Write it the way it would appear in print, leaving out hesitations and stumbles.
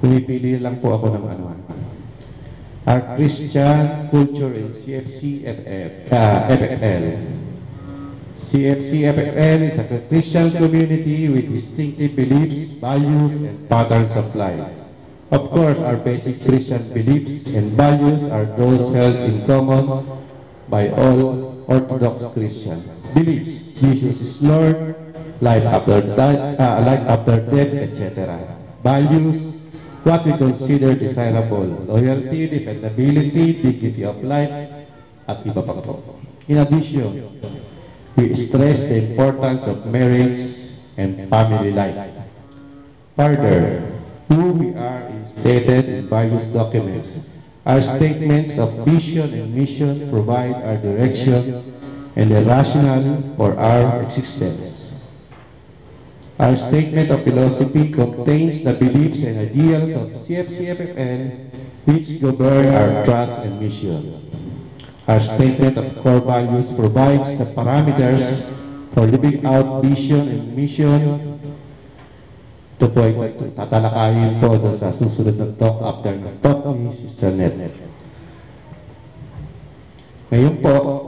Pumipili lang po ako ng ano. Our Christian culture in CFC-FFL. CFC-FFL is a Christian community with distinctive beliefs, values, and patterns of life. Of course, our basic Christian beliefs and values are those held in common by all Orthodox Christian beliefs. Jesus is Lord, life after death, etc. Values, what we consider desirable, loyalty, dependability, dignity of life, at iba pa po. In addition, we stress the importance of marriage and family life. Further, who we are is stated in various documents. Our statements of vision and mission provide our direction and the rationale for our existence. Our statement of philosophy contains the beliefs and ideals of CFC-FFL which govern our trust and mission. Our statement of core values provides the parameters for living out vision and mission. Ito po ay tatalakayin po sa susunod na talk after ng talk ni Sister Net. Ngayon po,